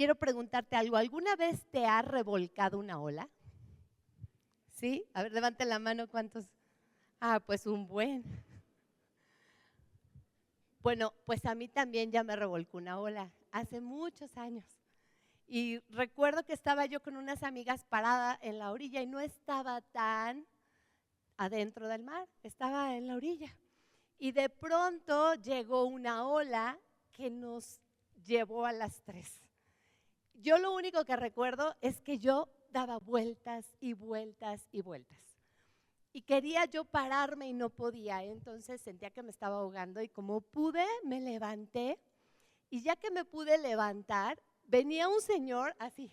quiero preguntarte algo. ¿Alguna vez te ha revolcado una ola? ¿Sí? A ver, levanten la mano, ¿cuántos? Pues un buen. Bueno, pues a mí también ya me revolcó una ola, hace muchos años. Y recuerdo que estaba yo con unas amigas parada en la orilla y no estaba tan adentro del mar, estaba en la orilla. Y de pronto llegó una ola que nos llevó a las tres. Yo lo único que recuerdo es que yo daba vueltas y vueltas y vueltas. Y quería yo pararme y no podía, entonces sentía que me estaba ahogando y como pude, me levanté. Y ya que me pude levantar, venía un señor así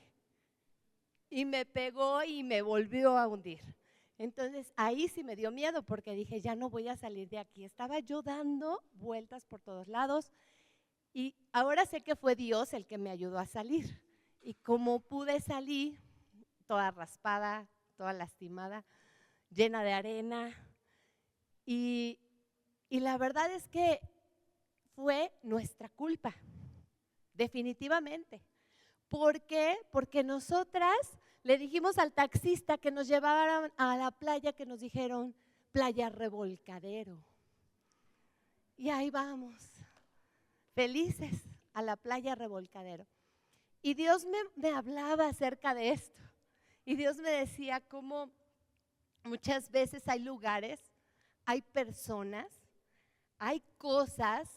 y me pegó y me volvió a hundir. Entonces ahí sí me dio miedo porque dije, ya no voy a salir de aquí. Estaba yo dando vueltas por todos lados y ahora sé que fue Dios el que me ayudó a salir. Y como pude salir, toda raspada, toda lastimada, llena de arena. Y la verdad es que fue nuestra culpa, definitivamente. ¿Por qué? Porque nosotras le dijimos al taxista que nos llevaran a la playa, que nos dijeron Playa Revolcadero. Y ahí vamos, felices a la Playa Revolcadero. Y Dios me hablaba acerca de esto. Y Dios me decía cómo muchas veces hay lugares, hay personas, hay cosas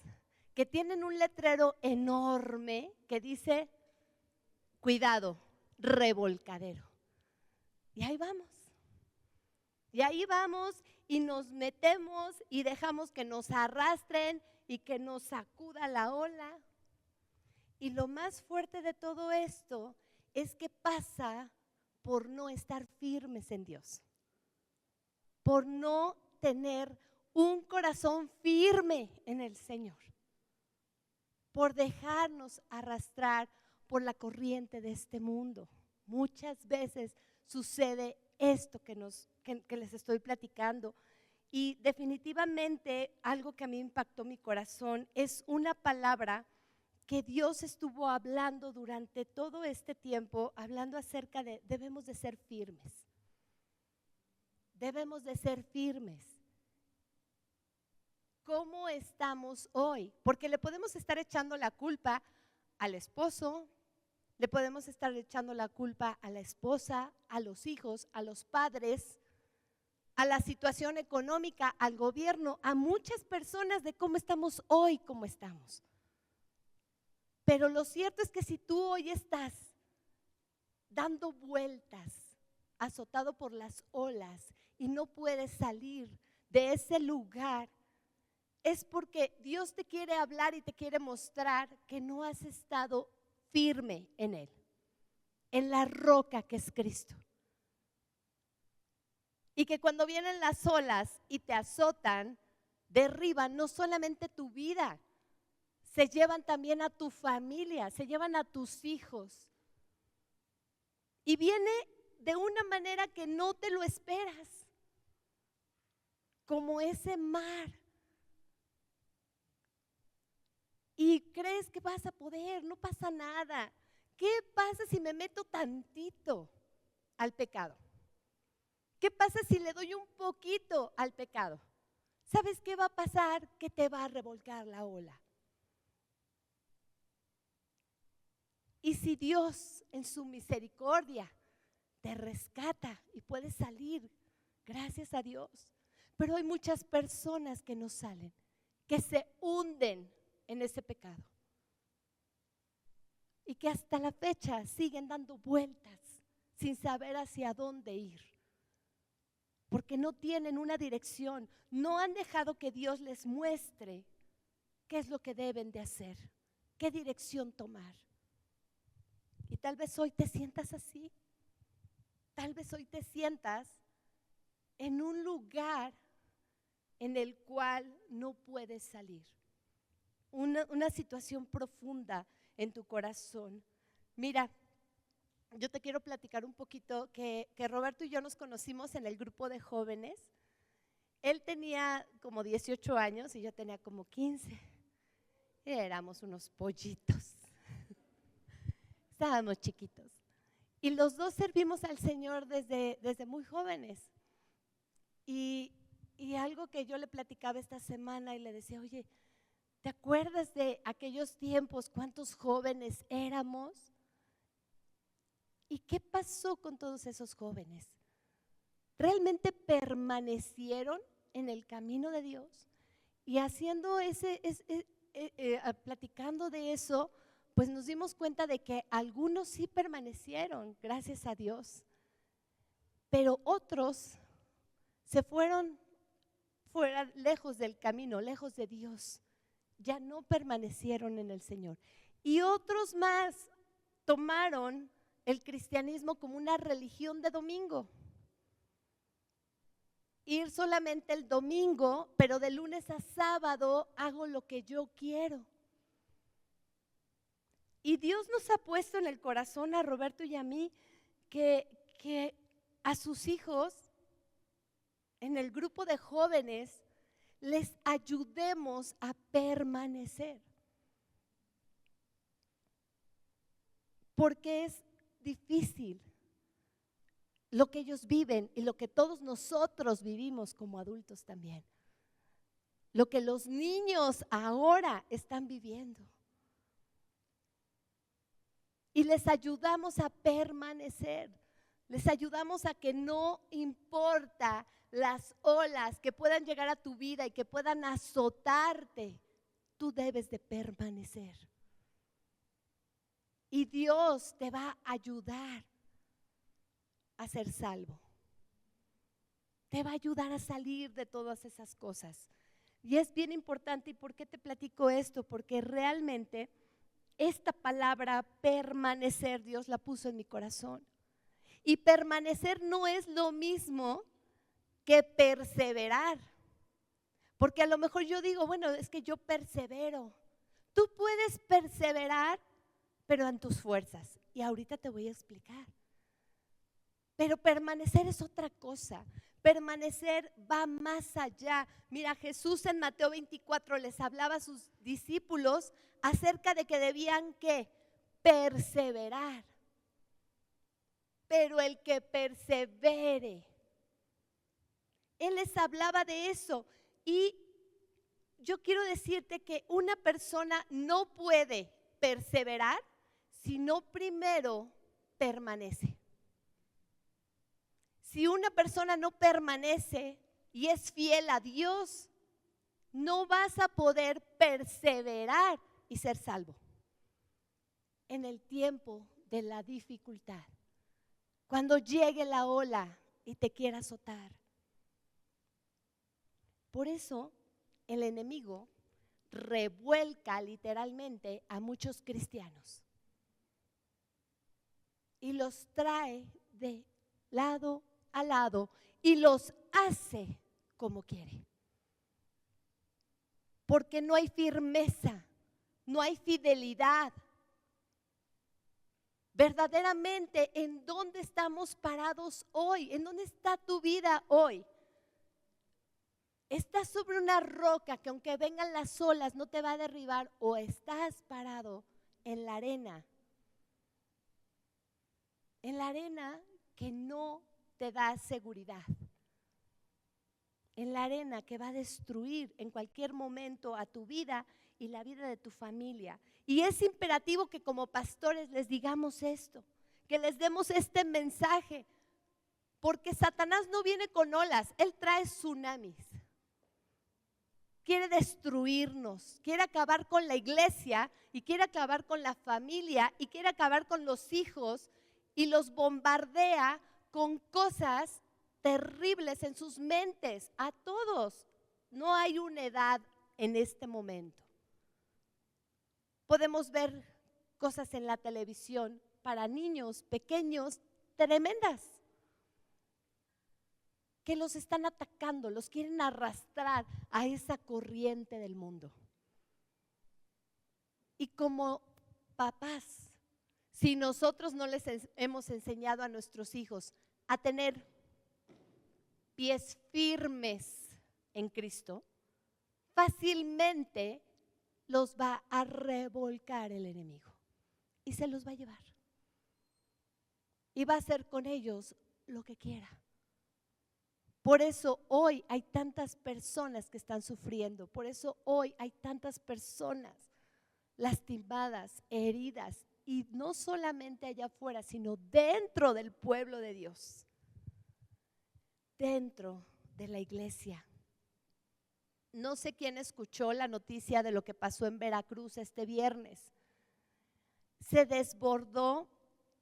que tienen un letrero enorme que dice, cuidado, revolcadero. Y ahí vamos. Y ahí vamos y nos metemos y dejamos que nos arrastren y que nos sacuda la ola. Y lo más fuerte de todo esto es que pasa por no estar firmes en Dios, por no tener un corazón firme en el Señor, por dejarnos arrastrar por la corriente de este mundo. Muchas veces sucede esto que les estoy platicando. Y definitivamente algo que a mí impactó mi corazón es una palabra que Dios estuvo hablando durante todo este tiempo, hablando acerca de debemos de ser firmes. Debemos de ser firmes. ¿Cómo estamos hoy? Porque le podemos estar echando la culpa al esposo, le podemos estar echando la culpa a la esposa, a los hijos, a los padres, a la situación económica, al gobierno, a muchas personas de cómo estamos hoy, cómo estamos. Pero lo cierto es que si tú hoy estás dando vueltas, azotado por las olas y no puedes salir de ese lugar, es porque Dios te quiere hablar y te quiere mostrar que no has estado firme en Él, en la roca que es Cristo. Y que cuando vienen las olas y te azotan, derriban no solamente tu vida, se llevan también a tu familia, se llevan a tus hijos. Y viene de una manera que no te lo esperas, como ese mar. Y crees que vas a poder, no pasa nada. ¿Qué pasa si me meto tantito al pecado? ¿Qué pasa si le doy un poquito al pecado? ¿Sabes qué va a pasar? Que te va a revolcar la ola. Y si Dios en su misericordia te rescata y puedes salir, gracias a Dios. Pero hay muchas personas que no salen, que se hunden en ese pecado. Y que hasta la fecha siguen dando vueltas sin saber hacia dónde ir. Porque no tienen una dirección, no han dejado que Dios les muestre qué es lo que deben de hacer, qué dirección tomar. Y tal vez hoy te sientas así, tal vez hoy te sientas en un lugar en el cual no puedes salir, una situación profunda en tu corazón. Mira, yo te quiero platicar un poquito que Roberto y yo nos conocimos en el grupo de jóvenes. Él tenía como 18 años y yo tenía como 15. Éramos unos pollitos. estábamos chiquitos. Y los dos servimos al Señor desde muy jóvenes. Y algo que yo le platicaba esta semana y le decía, oye, ¿te acuerdas de aquellos tiempos, cuántos jóvenes éramos? ¿Y qué pasó con todos esos jóvenes? ¿Realmente permanecieron en el camino de Dios? Y haciendo platicando de eso, pues nos dimos cuenta de que algunos sí permanecieron, gracias a Dios, pero otros se fueron fuera, lejos del camino, lejos de Dios, ya no permanecieron en el Señor. Y otros más tomaron el cristianismo como una religión de domingo. Ir solamente el domingo, pero de lunes a sábado hago lo que yo quiero. Y Dios nos ha puesto en el corazón a Roberto y a mí que a sus hijos, en el grupo de jóvenes, les ayudemos a permanecer. Porque es difícil lo que ellos viven y lo que todos nosotros vivimos como adultos también. Lo que los niños ahora están viviendo. Y les ayudamos a permanecer. Les ayudamos a que no importa las olas que puedan llegar a tu vida y que puedan azotarte, tú debes de permanecer. Y Dios te va a ayudar a ser salvo. Te va a ayudar a salir de todas esas cosas. Y es bien importante. ¿Y por qué te platico esto? Porque realmente esta palabra permanecer, Dios la puso en mi corazón. Y permanecer no es lo mismo que perseverar. Porque a lo mejor yo digo, bueno, es que yo persevero. Tú puedes perseverar, pero en tus fuerzas. Y ahorita te voy a explicar. Pero permanecer es otra cosa. Permanecer va más allá. Mira, Jesús en Mateo 24 les hablaba a sus discípulos acerca de que debían ¿qué? Perseverar. Pero el que persevere. Él les hablaba de eso. Y yo quiero decirte que una persona no puede perseverar si no primero permanece. Si una persona no permanece y es fiel a Dios, no vas a poder perseverar y ser salvo en el tiempo de la dificultad. Cuando llegue la ola y te quiera azotar. Por eso el enemigo revuelca literalmente a muchos cristianos y los trae de lado a lado y los hace como quiere. Porque no hay firmeza, no hay fidelidad. Verdaderamente, ¿en dónde estamos parados hoy? ¿En dónde está tu vida hoy? ¿Estás sobre una roca que aunque vengan las olas no te va a derribar o estás parado en la arena? En la arena que no te da seguridad. En la arena que va a destruir en cualquier momento a tu vida y la vida de tu familia. Y es imperativo que como pastores les digamos esto, que les demos este mensaje, porque Satanás no viene con olas, él trae tsunamis. Quiere destruirnos, quiere acabar con la iglesia y quiere acabar con la familia y quiere acabar con los hijos y los bombardea con cosas terribles en sus mentes, a todos. No hay una edad en este momento. Podemos ver cosas en la televisión para niños pequeños tremendas, que los están atacando, los quieren arrastrar a esa corriente del mundo. Y como papás, si nosotros no les hemos enseñado a nuestros hijos a tener pies firmes en Cristo, fácilmente los va a revolcar el enemigo y se los va a llevar. y va a hacer con ellos lo que quiera. Por eso hoy hay tantas personas que están sufriendo, por eso hoy hay tantas personas lastimadas, heridas, y no solamente allá afuera, sino dentro del pueblo de Dios, dentro de la iglesia. No sé quién escuchó la noticia de lo que pasó en Veracruz este viernes. Se desbordó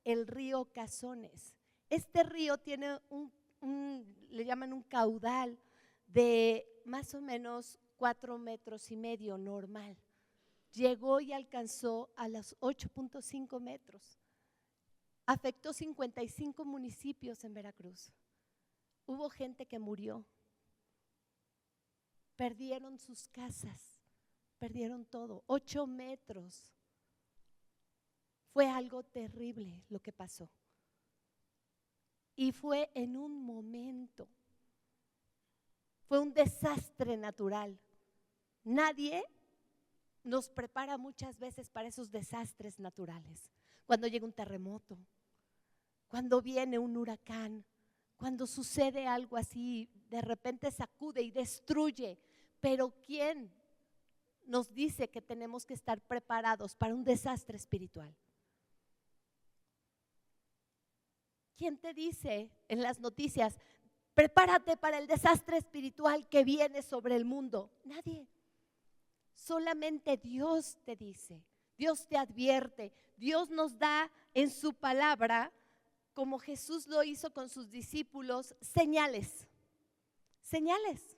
el río Cazones. Este río tiene le llaman un caudal de más o menos 4,5 metros normal. Llegó y alcanzó a los 8,5 metros. Afectó 55 municipios en Veracruz. Hubo gente que murió. Perdieron sus casas, perdieron todo. 8 metros. Fue algo terrible lo que pasó. Y fue en un momento. Fue un desastre natural. Nadie nos prepara muchas veces para esos desastres naturales. Cuando llega un terremoto, cuando viene un huracán, cuando sucede algo así, de repente sacude y destruye. Pero ¿quién nos dice que tenemos que estar preparados para un desastre espiritual? ¿Quién te dice en las noticias, prepárate para el desastre espiritual que viene sobre el mundo? Nadie. Solamente Dios te dice, Dios te advierte, Dios nos da en su palabra, como Jesús lo hizo con sus discípulos, señales. Señales.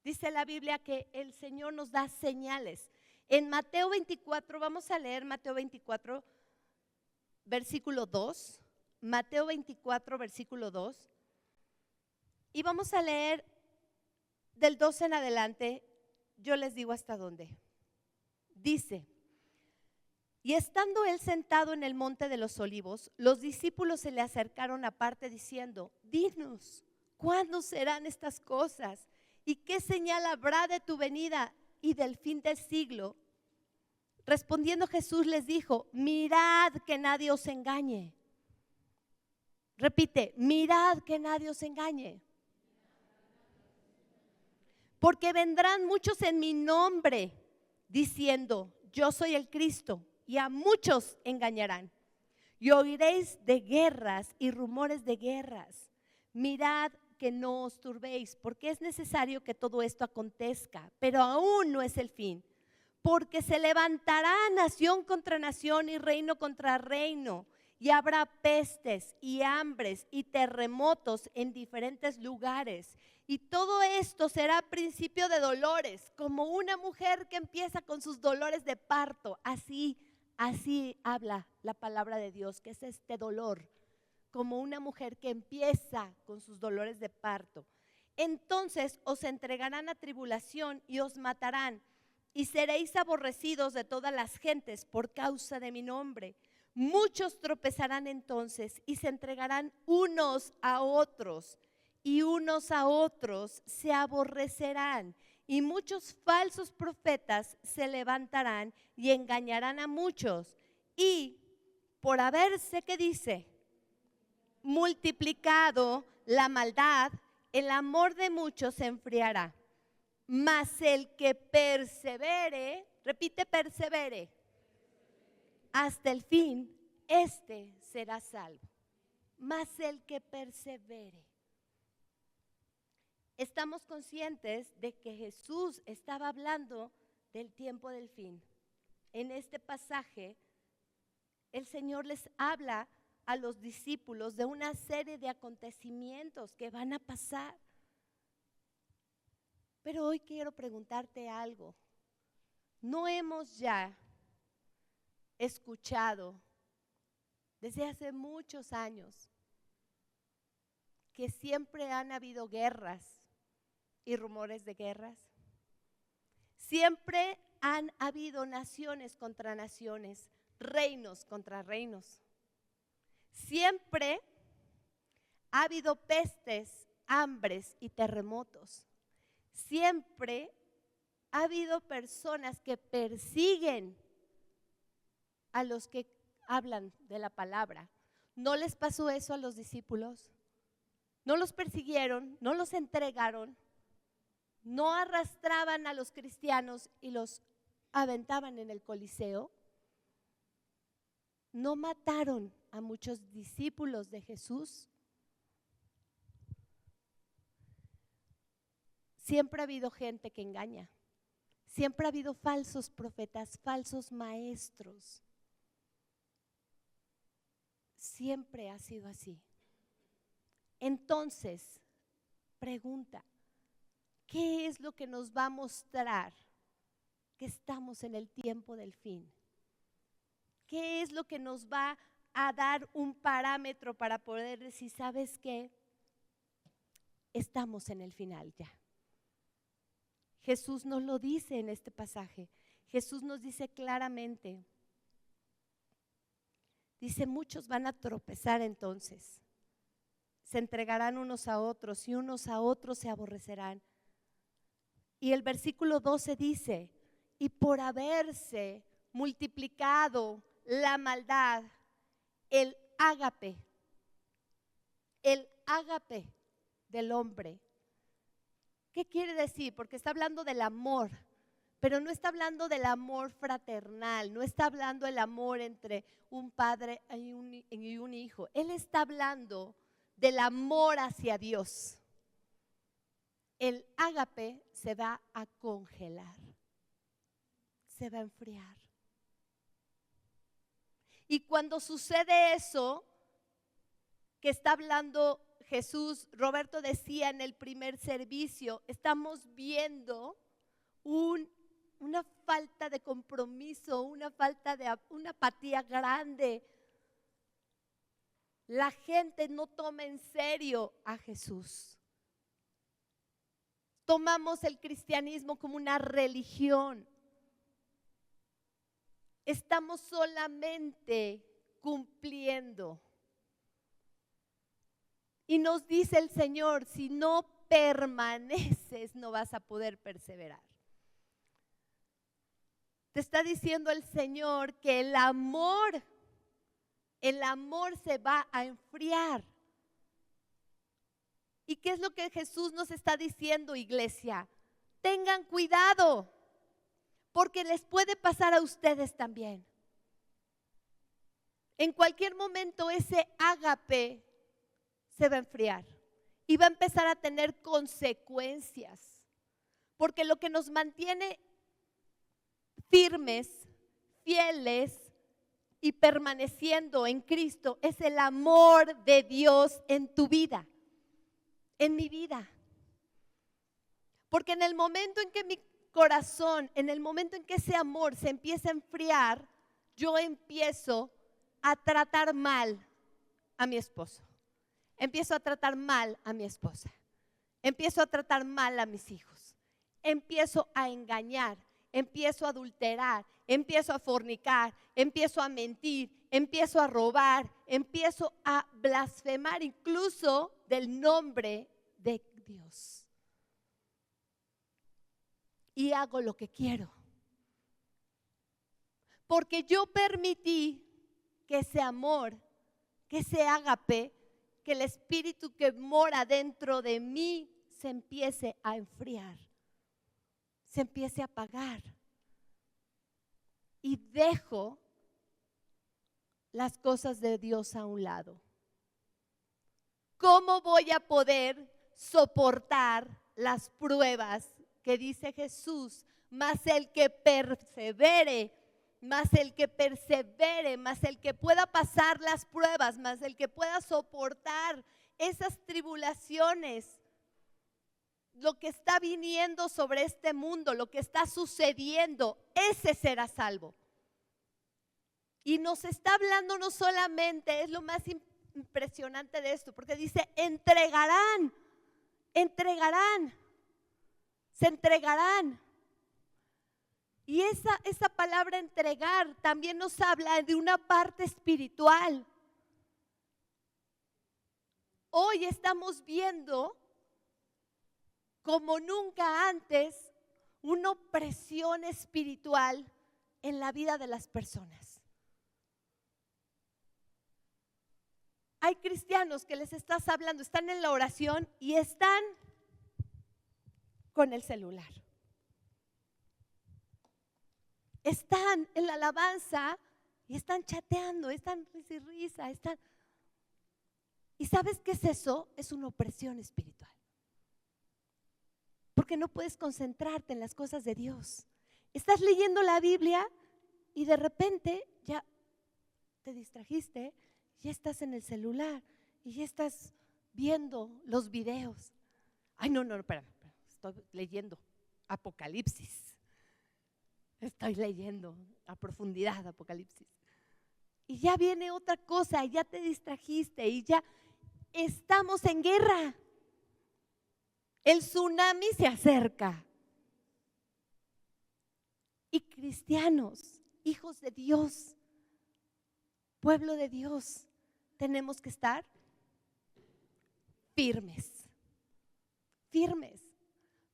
Dice la Biblia que el Señor nos da señales. En Mateo 24, vamos a leer Mateo 24, versículo 2. Mateo 24, versículo 2. Y vamos a leer del 2 en adelante. Yo les digo hasta dónde. Dice: y estando él sentado en el monte de los olivos, los discípulos se le acercaron aparte diciendo: dinos, ¿cuándo serán estas cosas? ¿Y qué señal habrá de tu venida y del fin del siglo? Respondiendo Jesús les dijo: mirad que nadie os engañe. Repite: mirad que nadie os engañe. Porque vendrán muchos en mi nombre diciendo: yo soy el Cristo, y a muchos engañarán. Y oiréis de guerras y rumores de guerras. Mirad que no os turbéis, porque es necesario que todo esto acontezca, pero aún no es el fin. Porque se levantará nación contra nación y reino contra reino, y habrá pestes y hambres y terremotos en diferentes lugares. Y todo esto será principio de dolores, como una mujer que empieza con sus dolores de parto. Así habla la palabra de Dios, que es este dolor, como una mujer que empieza con sus dolores de parto. Entonces os entregarán a tribulación y os matarán, y seréis aborrecidos de todas las gentes por causa de mi nombre. Muchos tropezarán entonces y se entregarán unos a otros, y unos a otros se aborrecerán. Y muchos falsos profetas se levantarán y engañarán a muchos. Y por haberse, ¿qué dice?, multiplicado la maldad, el amor de muchos se enfriará. Mas el que persevere, repite: persevere, hasta el fin, este será salvo. Mas el que persevere. Estamos conscientes de que Jesús estaba hablando del tiempo del fin. En este pasaje, el Señor les habla a los discípulos de una serie de acontecimientos que van a pasar. Pero hoy quiero preguntarte algo. ¿No hemos ya escuchado desde hace muchos años que siempre han habido guerras y rumores de guerras? Siempre han habido naciones contra naciones, reinos contra reinos. Siempre ha habido pestes, hambres y terremotos. Siempre ha habido personas que persiguen a los que hablan de la palabra. ¿No les pasó eso a los discípulos? ¿No los persiguieron? ¿No los entregaron? ¿No arrastraban a los cristianos y los aventaban en el Coliseo? ¿No mataron a muchos discípulos de Jesús? Siempre ha habido gente que engaña. Siempre ha habido falsos profetas, falsos maestros. Siempre ha sido así. Entonces, pregunta, ¿qué es lo que nos va a mostrar que estamos en el tiempo del fin? ¿Qué es lo que nos va a dar un parámetro para poder decir, ¿sabes qué? Estamos en el final ya. Jesús nos lo dice en este pasaje. Jesús nos dice claramente, dice, muchos van a tropezar entonces. Se entregarán unos a otros y unos a otros se aborrecerán. Y el versículo 12 dice, y por haberse multiplicado la maldad, el ágape del hombre. ¿Qué quiere decir? Porque está hablando del amor, pero no está hablando del amor fraternal, no está hablando del amor entre un padre y un hijo. Él está hablando del amor hacia Dios. El ágape se va a congelar, se va a enfriar. Y cuando sucede eso, que está hablando Jesús, Roberto decía en el primer servicio, estamos viendo una falta de compromiso, una apatía grande. La gente no toma en serio a Jesús. Tomamos el cristianismo como una religión. Estamos solamente cumpliendo. Y nos dice el Señor, si no permaneces, no vas a poder perseverar. Te está diciendo el Señor que el amor se va a enfriar. ¿Y qué es lo que Jesús nos está diciendo, iglesia? Tengan cuidado, porque les puede pasar a ustedes también. En cualquier momento ese ágape se va a enfriar y va a empezar a tener consecuencias, porque lo que nos mantiene firmes, fieles y permaneciendo en Cristo es el amor de Dios en tu vida, en mi vida. Porque en el momento en que mi corazón, en el momento en que ese amor se empieza a enfriar, yo empiezo a tratar mal a mi esposo. Empiezo a tratar mal a mi esposa. Empiezo a tratar mal a mis hijos. Empiezo a engañar. Empiezo a adulterar. Empiezo a fornicar. Empiezo a mentir. Empiezo a robar. Empiezo a blasfemar incluso del nombre de Dios. Y hago lo que quiero. Porque yo permití que ese amor, que ese ágape, que el espíritu que mora dentro de mí se empiece a enfriar, se empiece a apagar. Y dejo las cosas de Dios a un lado. ¿Cómo voy a poder soportar las pruebas que dice Jesús? Más el que persevere, más el que pueda pasar las pruebas, más el que pueda soportar esas tribulaciones, lo que está viniendo sobre este mundo, lo que está sucediendo, ese será salvo. Y nos está hablando no solamente, es lo más impresionante de esto, porque dice entregarán, se entregarán. Y esa palabra entregar también nos habla de una parte espiritual. Hoy estamos viendo como nunca antes una opresión espiritual en la vida de las personas. hay cristianos que les estás hablando, están en la oración y están con el celular. Están en la alabanza y están chateando, están risa y risa, están. ¿Y sabes qué es eso? Es una opresión espiritual. Porque no puedes concentrarte en las cosas de Dios. Estás leyendo la Biblia y de repente ya te distrajiste, ya estás en el celular y ya estás viendo los videos. Ay, no, espérame, estoy leyendo Apocalipsis. Estoy leyendo a profundidad Apocalipsis. Y ya viene otra cosa, ya te distrajiste y ya estamos en guerra. El tsunami se acerca. Y cristianos, hijos de Dios, pueblo de Dios, tenemos que estar firmes. Firmes.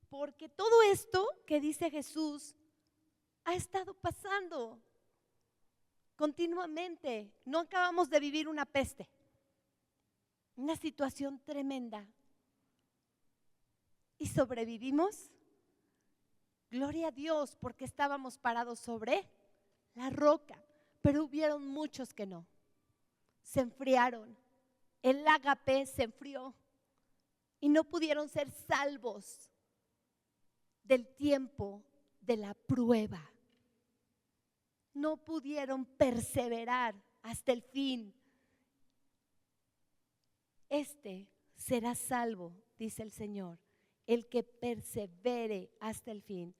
Porque todo esto que dice Jesús ha estado pasando continuamente. No acabamos de vivir una peste, una situación tremenda. Y sobrevivimos. Gloria a Dios, porque estábamos parados sobre la roca. Pero hubieron muchos que no. Se enfriaron. El ágape se enfrió. Y no pudieron ser salvos del tiempo de la prueba. No pudieron perseverar hasta el fin. Este será salvo, dice el Señor, el que persevere hasta el fin.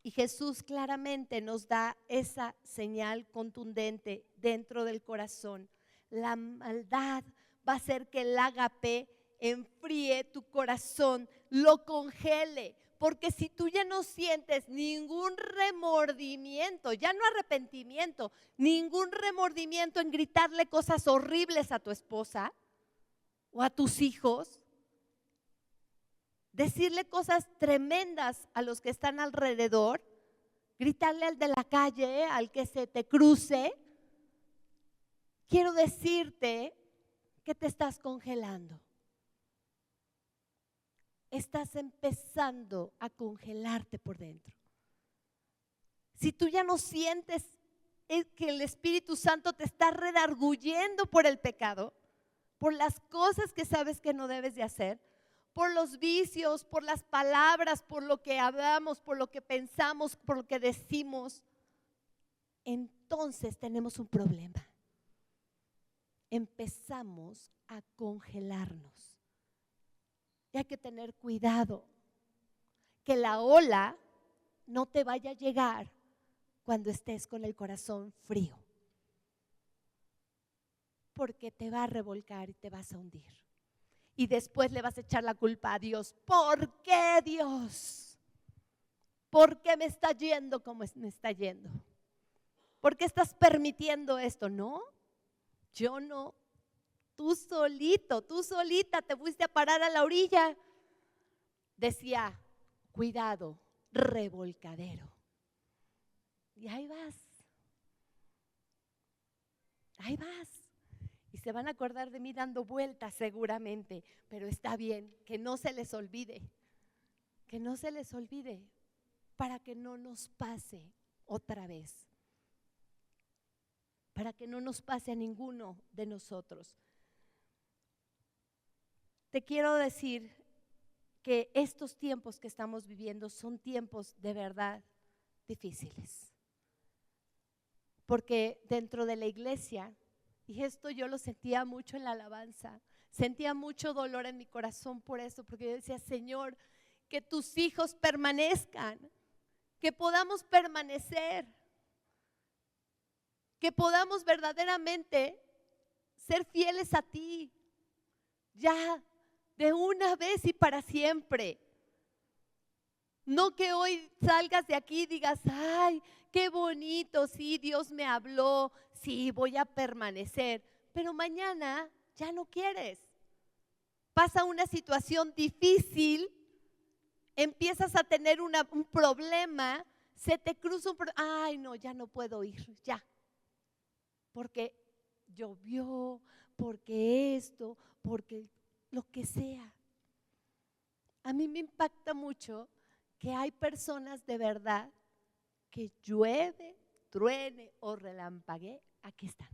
Y Jesús claramente nos da esa señal contundente dentro del corazón. La maldad va a hacer que el ágape enfríe tu corazón, lo congele. Porque si tú ya no sientes ningún remordimiento, ya no arrepentimiento, ningún remordimiento en gritarle cosas horribles a tu esposa o a tus hijos, decirle cosas tremendas a los que están alrededor, gritarle al de la calle, al que se te cruce, quiero decirte que te estás congelando. Estás empezando a congelarte por dentro. Si tú ya no sientes que el Espíritu Santo te está redarguyendo por el pecado, por las cosas que sabes que no debes de hacer, por los vicios, por las palabras, por lo que hablamos, por lo que pensamos, por lo que decimos, entonces tenemos un problema. Empezamos a congelarnos. Y hay que tener cuidado que la ola no te vaya a llegar cuando estés con el corazón frío, porque te va a revolcar y te vas a hundir. Y después le vas a echar la culpa a Dios. ¿Por qué, Dios? ¿Por qué me está yendo como me está yendo? ¿Por qué estás permitiendo esto? No, yo no. Tú solito, tú solita te fuiste a parar a la orilla. Decía, cuidado, revolcadero. Y ahí vas. Ahí vas. Y se van a acordar de mí dando vueltas seguramente. Pero está bien, que no se les olvide. Que no se les olvide. Para que no nos pase otra vez. Para que no nos pase a ninguno de nosotros. Te quiero decir que estos tiempos que estamos viviendo son tiempos de verdad difíciles. Porque dentro de la iglesia, y esto yo lo sentía mucho en la alabanza, sentía mucho dolor en mi corazón por eso, porque yo decía, Señor, que tus hijos permanezcan, que podamos permanecer, que podamos verdaderamente ser fieles a ti, ya de una vez y para siempre. No que hoy salgas de aquí y digas, ay, qué bonito, sí, Dios me habló, sí, voy a permanecer, pero mañana ya no quieres. Pasa una situación difícil, empiezas a tener un problema, se te cruza un problema, ay, no, ya no puedo ir, ya. Porque llovió, porque esto, porque lo que sea. A mí me impacta mucho que hay personas de verdad que llueve, truene o relampaguee, aquí están.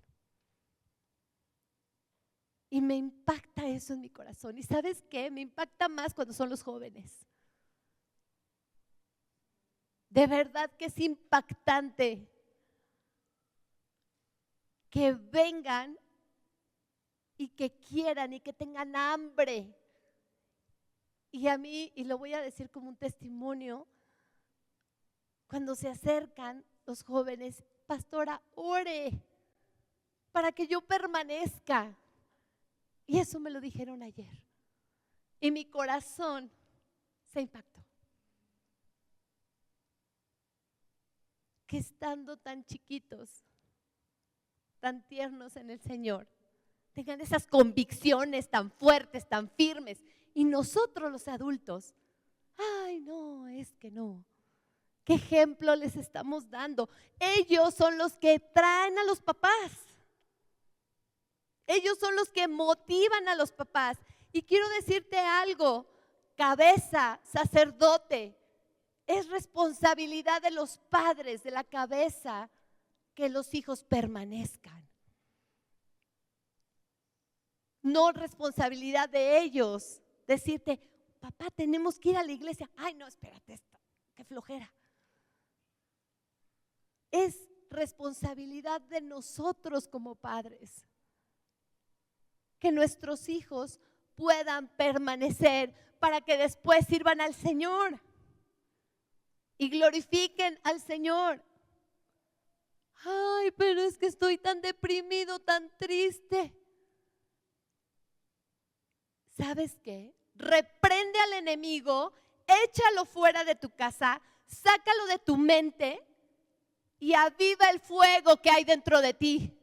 Y me impacta eso en mi corazón. ¿Y sabes qué? Me impacta más cuando son los jóvenes. De verdad que es impactante que vengan y que quieran y que tengan hambre. Y a mí, y lo voy a decir como un testimonio, cuando se acercan los jóvenes, pastora, ore para que yo permanezca. Y eso me lo dijeron ayer. Y mi corazón se impactó. Que estando tan chiquitos, tan tiernos en el Señor, tengan esas convicciones tan fuertes, tan firmes. Y nosotros los adultos, ay no, es que no. ¿Qué ejemplo les estamos dando? Ellos son los que traen a los papás. Ellos son los que motivan a los papás. Y quiero decirte algo, cabeza, sacerdote, es responsabilidad de los padres, de la cabeza, que los hijos permanezcan. No responsabilidad de ellos decirte, papá, tenemos que ir a la iglesia. Ay, no, espérate, qué flojera. Es responsabilidad de nosotros como padres que nuestros hijos puedan permanecer para que después sirvan al Señor y glorifiquen al Señor. Ay, pero es que estoy tan deprimido, tan triste. ¿Sabes qué? Reprende al enemigo, échalo fuera de tu casa, sácalo de tu mente y aviva el fuego que hay dentro de ti.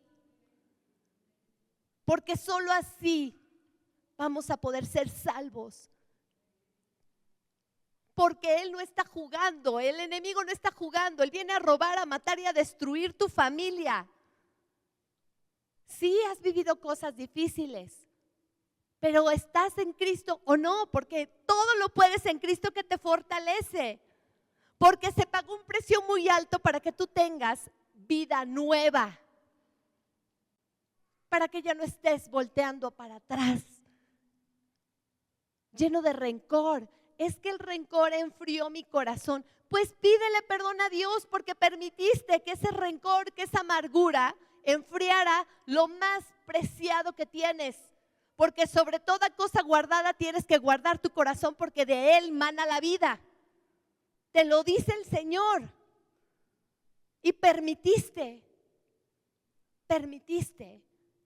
Porque solo así vamos a poder ser salvos. Porque Él no está jugando, el enemigo no está jugando, Él viene a robar, a matar y a destruir tu familia. Sí, has vivido cosas difíciles, pero ¿estás en Cristo o no? Porque todo lo puedes en Cristo que te fortalece. Porque se pagó un precio muy alto para que tú tengas vida nueva. Para que ya no estés volteando para atrás, lleno de rencor. Es que el rencor enfrió mi corazón. Pues pídele perdón a Dios porque permitiste que ese rencor, que esa amargura enfriara lo más preciado que tienes. Porque sobre toda cosa guardada tienes que guardar tu corazón porque de él mana la vida. Te lo dice el Señor. Y permitiste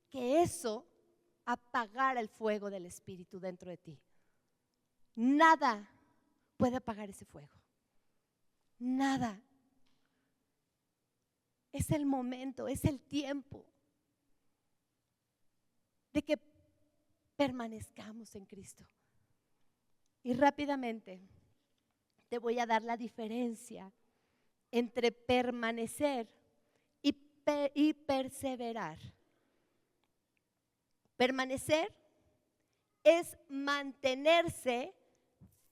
que eso apagara el fuego del Espíritu dentro de ti. Nada puede apagar ese fuego. Nada. Es el momento, es el tiempo de que permanezcamos en Cristo. Y rápidamente te voy a dar la diferencia entre permanecer y perseverar. Permanecer es mantenerse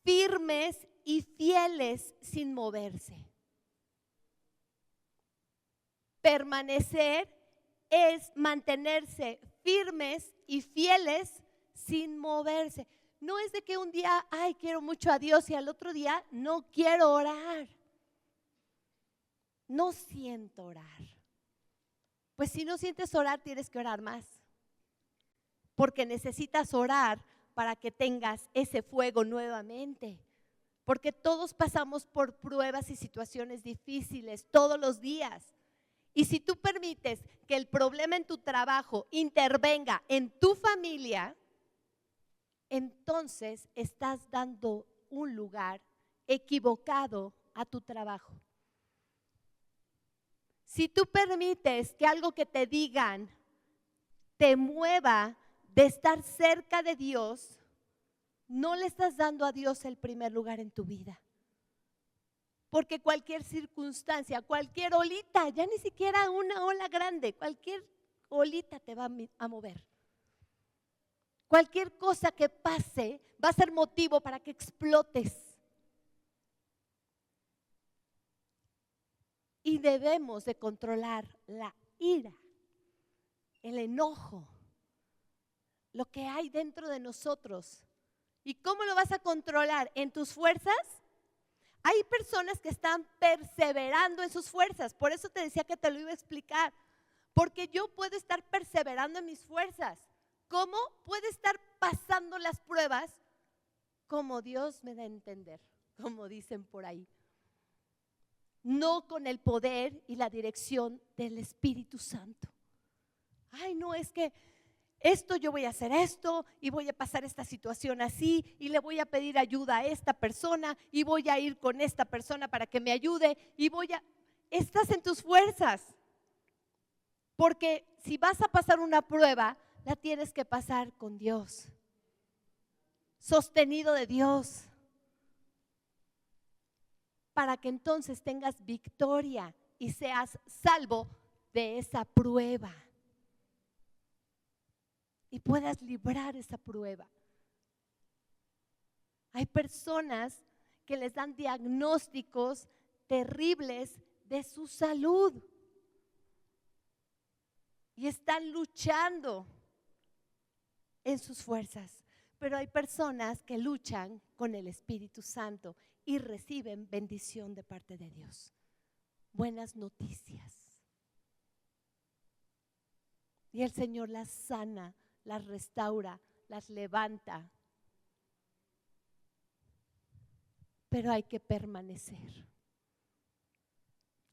firmes y fieles sin moverse. Permanecer es mantenerse firmes y fieles sin moverse. No es de que un día, ay, quiero mucho a Dios y al otro día no quiero orar. No siento orar. Pues si no sientes orar, tienes que orar más. Porque necesitas orar para que tengas ese fuego nuevamente. Porque todos pasamos por pruebas y situaciones difíciles todos los días. Y si tú permites que el problema en tu trabajo intervenga en tu familia, entonces estás dando un lugar equivocado a tu trabajo. Si tú permites que algo que te digan te mueva de estar cerca de Dios, no le estás dando a Dios el primer lugar en tu vida. Porque cualquier circunstancia, cualquier olita, ya ni siquiera una ola grande, cualquier solita te va a mover. Cualquier cosa que pase va a ser motivo para que explotes. Y debemos de controlar la ira, el enojo, lo que hay dentro de nosotros. ¿Y cómo lo vas a controlar? ¿En tus fuerzas? Hay personas que están perseverando en sus fuerzas. Por eso te decía que te lo iba a explicar. Porque yo puedo estar perseverando en mis fuerzas. ¿Cómo? Puedo estar pasando las pruebas como Dios me da a entender, como dicen por ahí. No con el poder y la dirección del Espíritu Santo. Ay, no, es que esto yo voy a hacer esto y voy a pasar esta situación así y le voy a pedir ayuda a esta persona y voy a ir con esta persona para que me ayude y estás en tus fuerzas. Porque si vas a pasar una prueba, la tienes que pasar con Dios, sostenido de Dios, para que entonces tengas victoria y seas salvo de esa prueba y puedas librar esa prueba. Hay personas que les dan diagnósticos terribles de su salud y están luchando en sus fuerzas, pero hay personas que luchan con el Espíritu Santo y reciben bendición de parte de Dios. Buenas noticias. Y el Señor las sana, las restaura, las levanta. Pero hay que permanecer.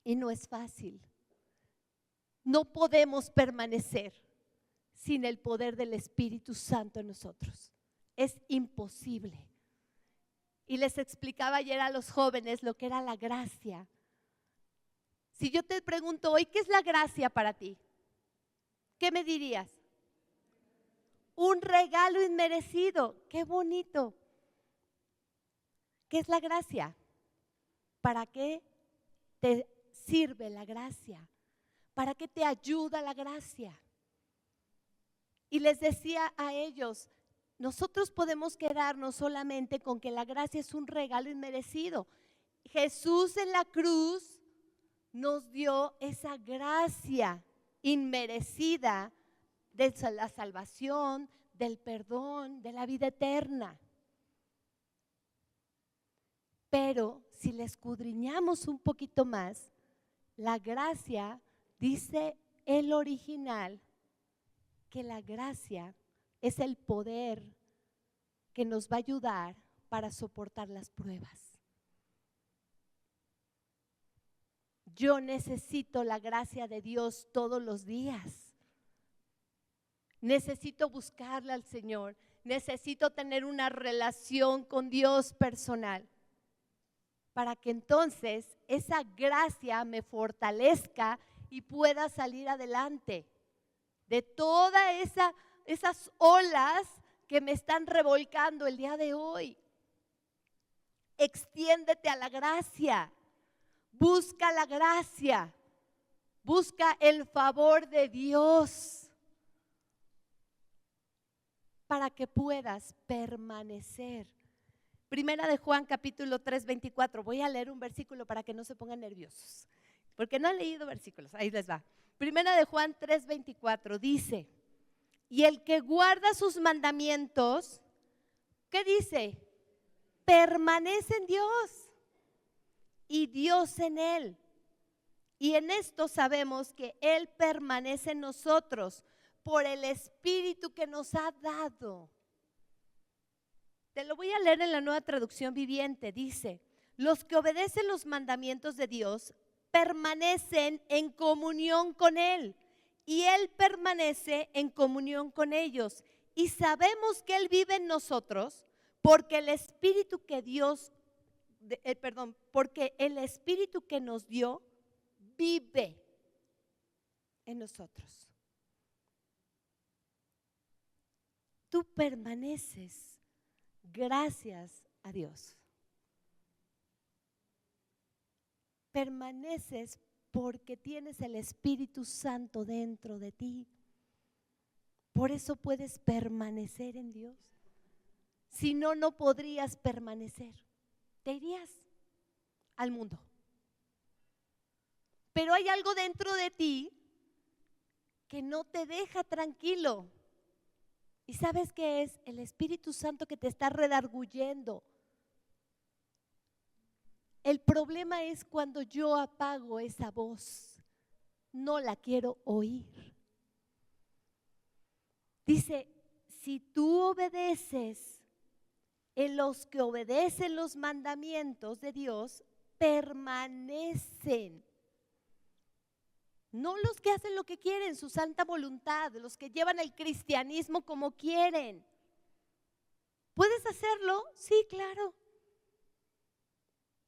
Y no es fácil. No podemos permanecer sin el poder del Espíritu Santo en nosotros. Es imposible. Y les explicaba ayer a los jóvenes lo que era la gracia. Si yo te pregunto hoy, ¿qué es la gracia para ti? ¿Qué me dirías? Un regalo inmerecido. ¡Qué bonito! ¿Qué es la gracia? ¿Para qué te sirve la gracia? ¿Para qué te ayuda la gracia? Y les decía a ellos, nosotros podemos quedarnos solamente con que la gracia es un regalo inmerecido. Jesús en la cruz nos dio esa gracia inmerecida de la salvación, del perdón, de la vida eterna. Pero si le escudriñamos un poquito más, la gracia, dice el original, que la gracia es el poder que nos va a ayudar para soportar las pruebas. Yo necesito la gracia de Dios todos los días. Necesito buscarle al Señor. Necesito tener una relación con Dios personal, para que entonces esa gracia me fortalezca y pueda salir adelante de todas esas olas que me están revolcando el día de hoy. Extiéndete a la gracia, busca la gracia, busca el favor de Dios para que puedas permanecer. Primera de Juan capítulo 3, 24. Voy a leer un versículo para que no se pongan nerviosos, porque no han leído versículos. Ahí les va. Primera de Juan 3, 24 dice: y el que guarda sus mandamientos, ¿qué dice? Permanece en Dios y Dios en él. Y en esto sabemos que Él permanece en nosotros por el Espíritu que nos ha dado. Te lo voy a leer en la Nueva Traducción Viviente. Dice: los que obedecen los mandamientos de Dios permanecen en comunión con Él y Él permanece en comunión con ellos. Y sabemos que Él vive en nosotros porque el Espíritu que porque el Espíritu que nos dio vive en nosotros. Tú permaneces gracias a Dios. Permaneces porque tienes el Espíritu Santo dentro de ti. Por eso puedes permanecer en Dios. Si no, no podrías permanecer. Te irías al mundo. Pero hay algo dentro de ti que no te deja tranquilo. ¿Y sabes qué es? El Espíritu Santo que te está redarguyendo. El problema es cuando yo apago esa voz. No la quiero oír. Dice, si tú obedeces, en los que obedecen los mandamientos de Dios, permanecen. No los que hacen lo que quieren, su santa voluntad, los que llevan el cristianismo como quieren. ¿Puedes hacerlo? Sí, claro.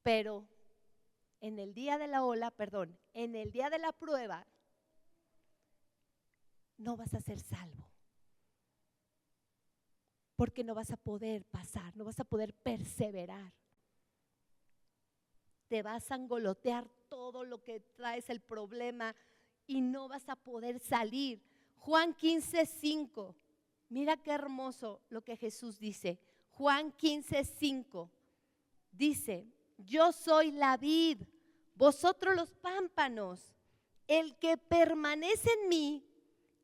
Pero en el día de la en el día de la prueba, no vas a ser salvo. Porque no vas a poder pasar, no vas a poder perseverar. Te vas a angolotear todo lo que traes el problema y no vas a poder salir. Juan 15:5, mira qué hermoso lo que Jesús dice. Juan 15:5 dice, yo soy la vid, vosotros los pámpanos. El que permanece en mí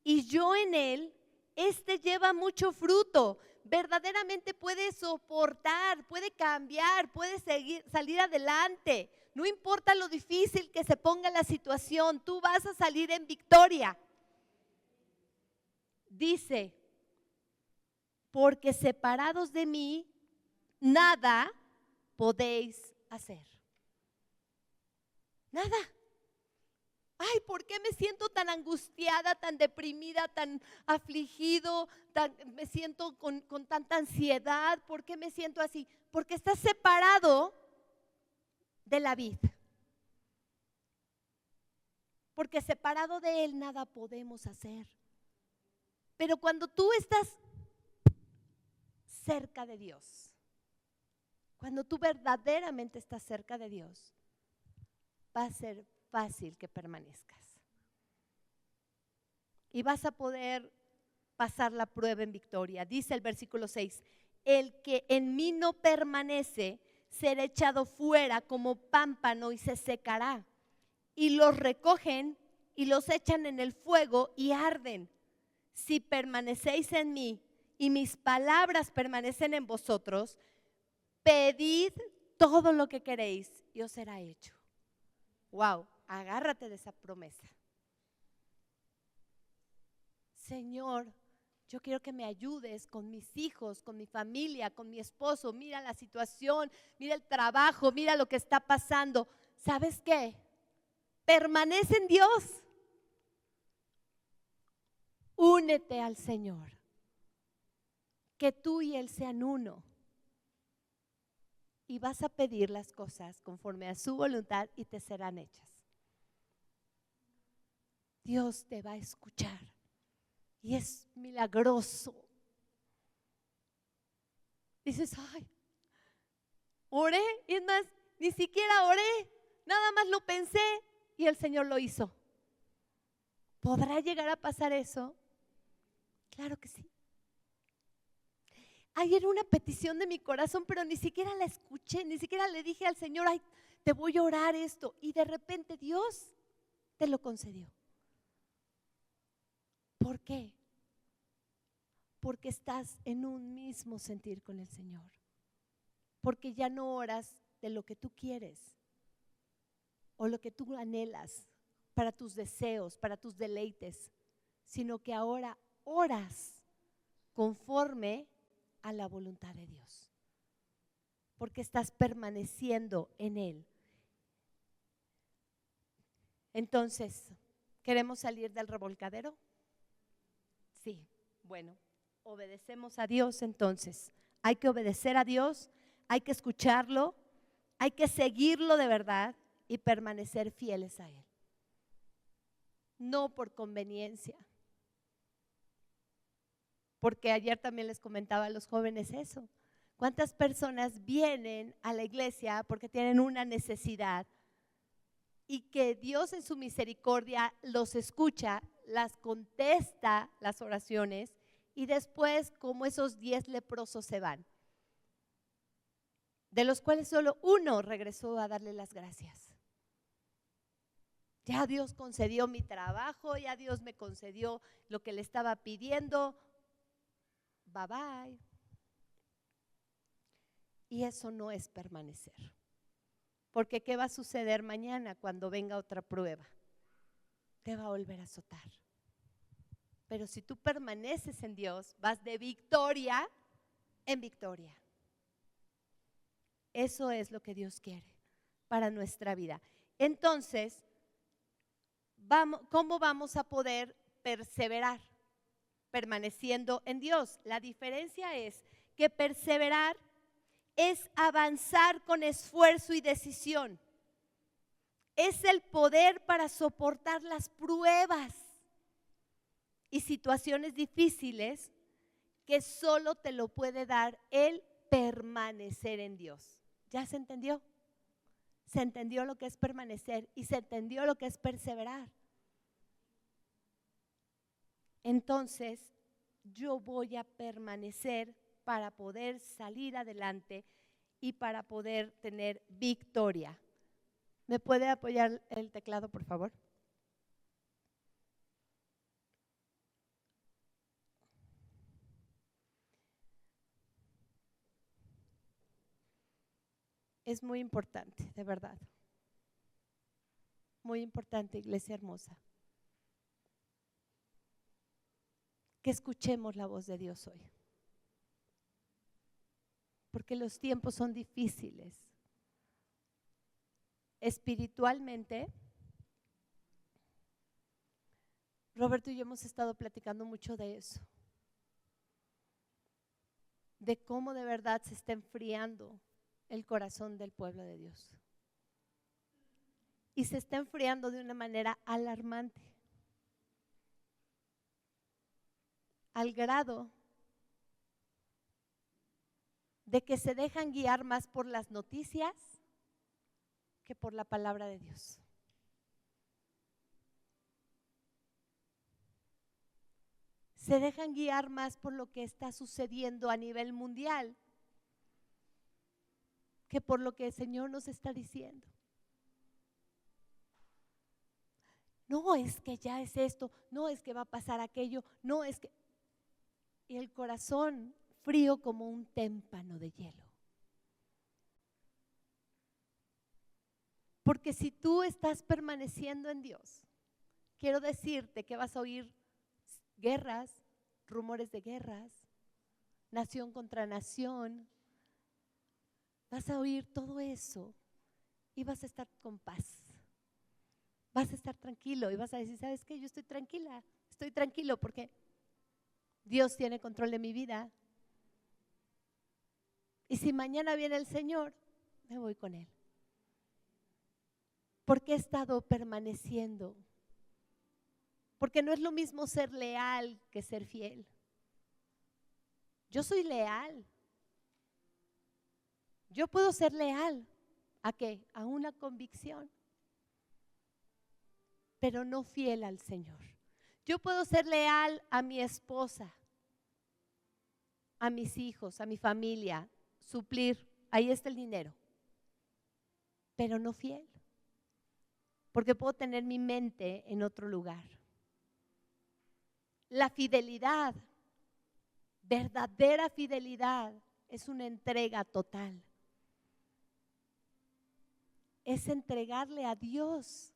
y yo en él, este lleva mucho fruto. Verdaderamente puede soportar, puede cambiar, puede salir adelante. No importa lo difícil que se ponga la situación, tú vas a salir en victoria. Dice, porque separados de mí, nada podéis hacer. Nada. Ay, ¿por qué me siento tan angustiada, tan deprimida, tan afligido, me siento con tanta ansiedad? ¿Por qué me siento así? Porque estás separado de la vid. Porque separado de él nada podemos hacer. Pero cuando tú estás cerca de Dios, cuando tú verdaderamente estás cerca de Dios, va a ser fácil que permanezcas. Y vas a poder pasar la prueba en victoria. Dice el versículo 6, el que en mí no permanece será echado fuera como pámpano y se secará. Y los recogen y los echan en el fuego y arden. Si permanecéis en mí y mis palabras permanecen en vosotros, pedid todo lo que queréis y os será hecho. Wow, agárrate de esa promesa. Señor, yo quiero que me ayudes con mis hijos, con mi familia, con mi esposo. Mira la situación, mira el trabajo, mira lo que está pasando. ¿Sabes qué? Permanece en Dios. Únete al Señor. Que tú y Él sean uno. Y vas a pedir las cosas conforme a su voluntad y te serán hechas. Dios te va a escuchar y es milagroso. Dices, ay, oré, y es más, ni siquiera oré, nada más lo pensé y el Señor lo hizo. ¿Podrá llegar a pasar eso? Claro que sí. Ayer era una petición de mi corazón, pero ni siquiera la escuché, ni siquiera le dije al Señor, ay, te voy a orar esto. Y de repente Dios te lo concedió. ¿Por qué? Porque estás en un mismo sentir con el Señor. Porque ya no oras de lo que tú quieres o lo que tú anhelas para tus deseos, para tus deleites, sino que ahora oras conforme a la voluntad de Dios, porque estás permaneciendo en Él. Entonces, ¿queremos salir del revolcadero? Sí, bueno, obedecemos a Dios entonces. Hay que obedecer a Dios, hay que escucharlo, hay que seguirlo de verdad y permanecer fieles a Él. No por conveniencia. Porque ayer también les comentaba a los jóvenes eso. ¿Cuántas personas vienen a la iglesia porque tienen una necesidad y que Dios en su misericordia los escucha, las contesta las oraciones y después como esos 10 leprosos se van, de los cuales solo uno regresó a darle las gracias. Ya Dios concedió mi trabajo, ya Dios me concedió lo que le estaba pidiendo. Bye bye. Y eso no es permanecer. Porque ¿qué va a suceder mañana cuando venga otra prueba? Te va a volver a azotar. Pero si tú permaneces en Dios, vas de victoria en victoria. Eso es lo que Dios quiere para nuestra vida. Entonces, ¿cómo vamos a poder perseverar? Permaneciendo en Dios. La diferencia es que perseverar es avanzar con esfuerzo y decisión. Es el poder para soportar las pruebas y situaciones difíciles que solo te lo puede dar el permanecer en Dios. ¿Ya se entendió? Se entendió lo que es permanecer y se entendió lo que es perseverar. Entonces, yo voy a permanecer para poder salir adelante y para poder tener victoria. ¿Me puede apoyar el teclado, por favor? Es muy importante, de verdad. Muy importante, iglesia hermosa, que escuchemos la voz de Dios hoy. Porque los tiempos son difíciles. Espiritualmente, Roberto y yo hemos estado platicando mucho de eso. De cómo de verdad se está enfriando el corazón del pueblo de Dios. Y se está enfriando de una manera alarmante. Al grado de que se dejan guiar más por las noticias que por la palabra de Dios. Se dejan guiar más por lo que está sucediendo a nivel mundial que por lo que el Señor nos está diciendo. No es que ya es esto, no es que va a pasar aquello, no es que… Y el corazón frío como un témpano de hielo. Porque si tú estás permaneciendo en Dios, quiero decirte que vas a oír guerras, rumores de guerras, nación contra nación. Vas a oír todo eso y vas a estar con paz. Vas a estar tranquilo y vas a decir, ¿sabes qué? Yo estoy tranquila, estoy tranquilo porque Dios tiene control de mi vida. Y si mañana viene el Señor, me voy con Él. Porque he estado permaneciendo. Porque no es lo mismo ser leal que ser fiel. Yo soy leal. Yo puedo ser leal. ¿A qué? A una convicción. Pero no fiel al Señor. Yo puedo ser leal a mi esposa, a mis hijos, a mi familia, suplir, ahí está el dinero, pero no fiel, porque puedo tener mi mente en otro lugar. La fidelidad, verdadera fidelidad, es una entrega total. Es entregarle a Dios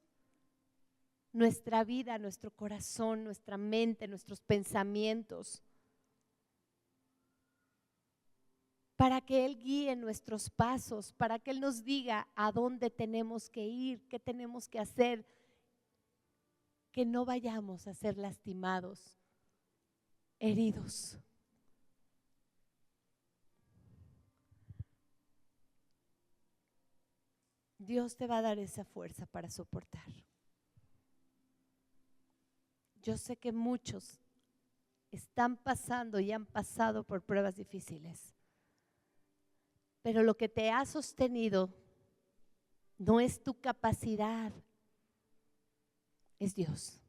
nuestra vida, nuestro corazón, nuestra mente, nuestros pensamientos, para que Él guíe nuestros pasos, para que Él nos diga a dónde tenemos que ir, qué tenemos que hacer, que no vayamos a ser lastimados, heridos. Dios te va a dar esa fuerza para soportar. Yo sé que muchos están pasando y han pasado por pruebas difíciles, pero lo que te ha sostenido no es tu capacidad, es Dios.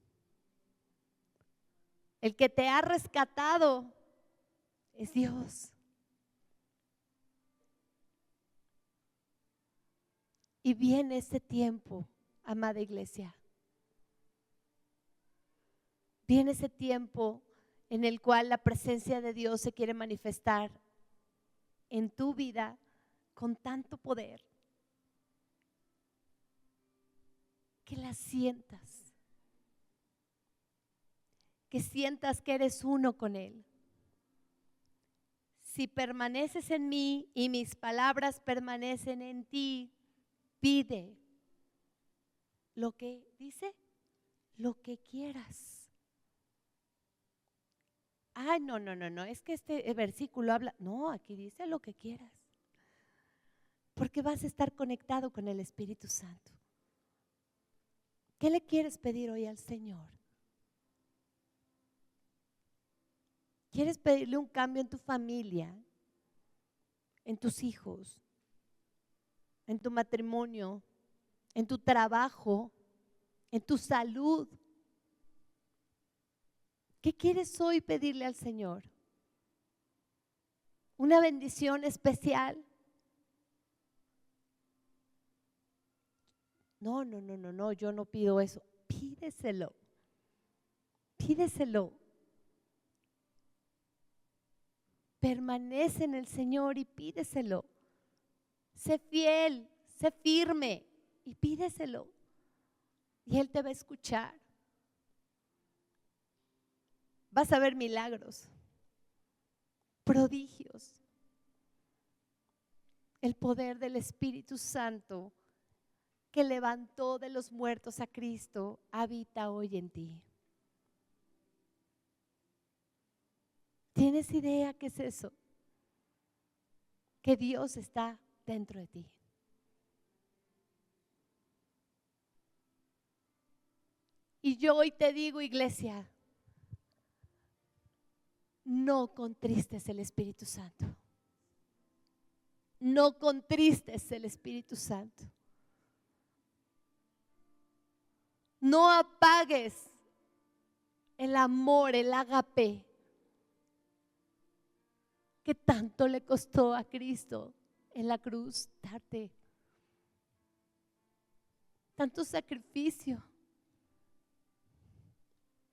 El que te ha rescatado es Dios. Y viene ese tiempo, amada iglesia. Viene ese tiempo en el cual la presencia de Dios se quiere manifestar en tu vida con tanto poder que la sientas, que sientas que eres uno con Él. Si permaneces en mí y mis palabras permanecen en ti, pide lo que dice, lo que quieras. Ay, no, es que este versículo habla, no, aquí dice lo que quieras. Porque vas a estar conectado con el Espíritu Santo. ¿Qué le quieres pedir hoy al Señor? ¿Quieres pedirle un cambio en tu familia, en tus hijos, en tu matrimonio, en tu trabajo, en tu salud? ¿Qué quieres hoy pedirle al Señor? ¿Una bendición especial? No, yo no pido eso. Pídeselo. Pídeselo. Permanece en el Señor y pídeselo. Sé fiel, sé firme y pídeselo. Y Él te va a escuchar. Vas a ver milagros, prodigios. El poder del Espíritu Santo que levantó de los muertos a Cristo habita hoy en ti. ¿Tienes idea qué es eso? Que Dios está dentro de ti. Y yo hoy te digo, iglesia, no contristes el Espíritu Santo. No contristes el Espíritu Santo. No apagues el amor, el ágape que tanto le costó a Cristo en la cruz darte. Tanto sacrificio,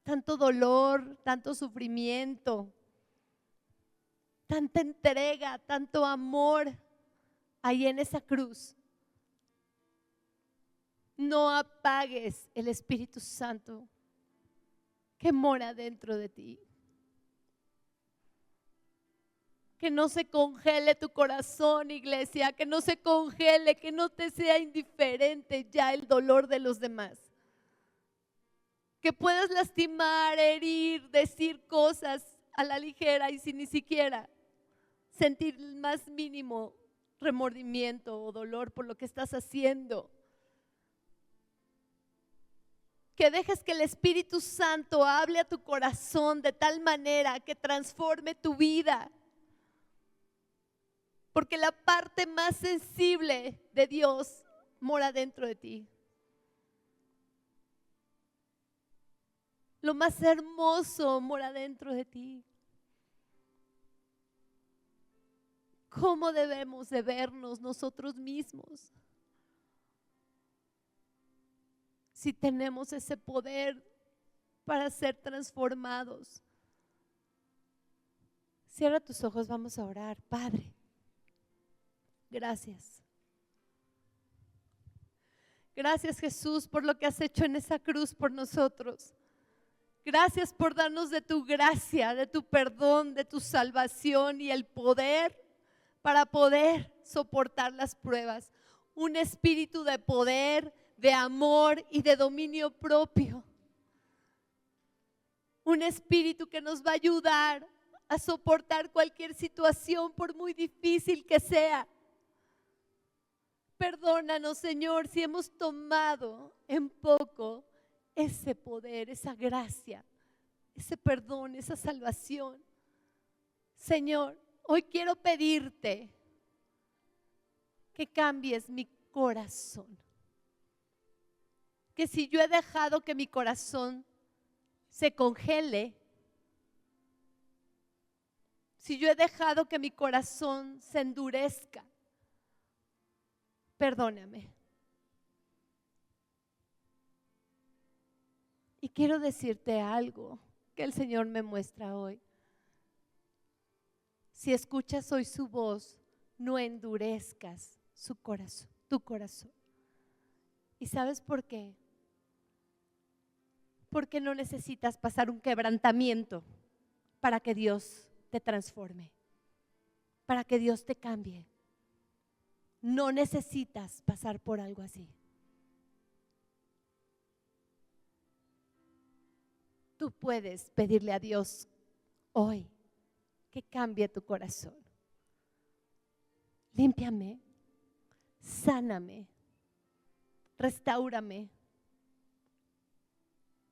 tanto dolor, tanto sufrimiento, tanta entrega, tanto amor ahí en esa cruz. No apagues el Espíritu Santo que mora dentro de ti. Que no se congele tu corazón, iglesia, que no se congele, que no te sea indiferente ya el dolor de los demás. Que puedas lastimar, herir, decir cosas a la ligera y sin ni siquiera sentir el más mínimo remordimiento o dolor por lo que estás haciendo. Que dejes que el Espíritu Santo hable a tu corazón de tal manera que transforme tu vida. Porque la parte más sensible de Dios mora dentro de ti. Lo más hermoso mora dentro de ti. ¿Cómo debemos de vernos nosotros mismos? Si tenemos ese poder para ser transformados. Cierra tus ojos, vamos a orar. Padre, gracias. Gracias, Jesús, por lo que has hecho en esa cruz por nosotros. Gracias por darnos de tu gracia, de tu perdón, de tu salvación y el poder para poder soportar las pruebas. Un espíritu de poder, de amor y de dominio propio. Un espíritu que nos va a ayudar a soportar cualquier situación por muy difícil que sea. Perdónanos, Señor, si hemos tomado en poco ese poder, esa gracia, ese perdón, esa salvación. Señor, hoy quiero pedirte que cambies mi corazón. Que si yo he dejado que mi corazón se congele, si yo he dejado que mi corazón se endurezca, perdóname. Y quiero decirte algo que el Señor me muestra hoy. Si escuchas hoy su voz, no endurezcas su corazón, tu corazón. ¿Y sabes por qué? Porque no necesitas pasar un quebrantamiento para que Dios te transforme, para que Dios te cambie. No necesitas pasar por algo así. Tú puedes pedirle a Dios hoy que cambie tu corazón. Límpiame, sáname, restáurame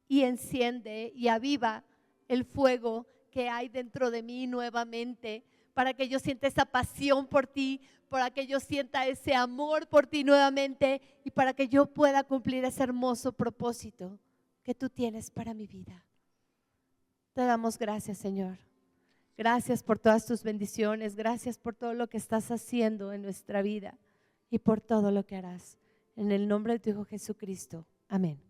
y enciende y aviva el fuego que hay dentro de mí nuevamente, para que yo sienta esa pasión por ti, para que yo sienta ese amor por ti nuevamente y para que yo pueda cumplir ese hermoso propósito que tú tienes para mi vida. Te damos gracias, Señor. Gracias por todas tus bendiciones, gracias por todo lo que estás haciendo en nuestra vida y por todo lo que harás. En el nombre de tu Hijo Jesucristo. Amén.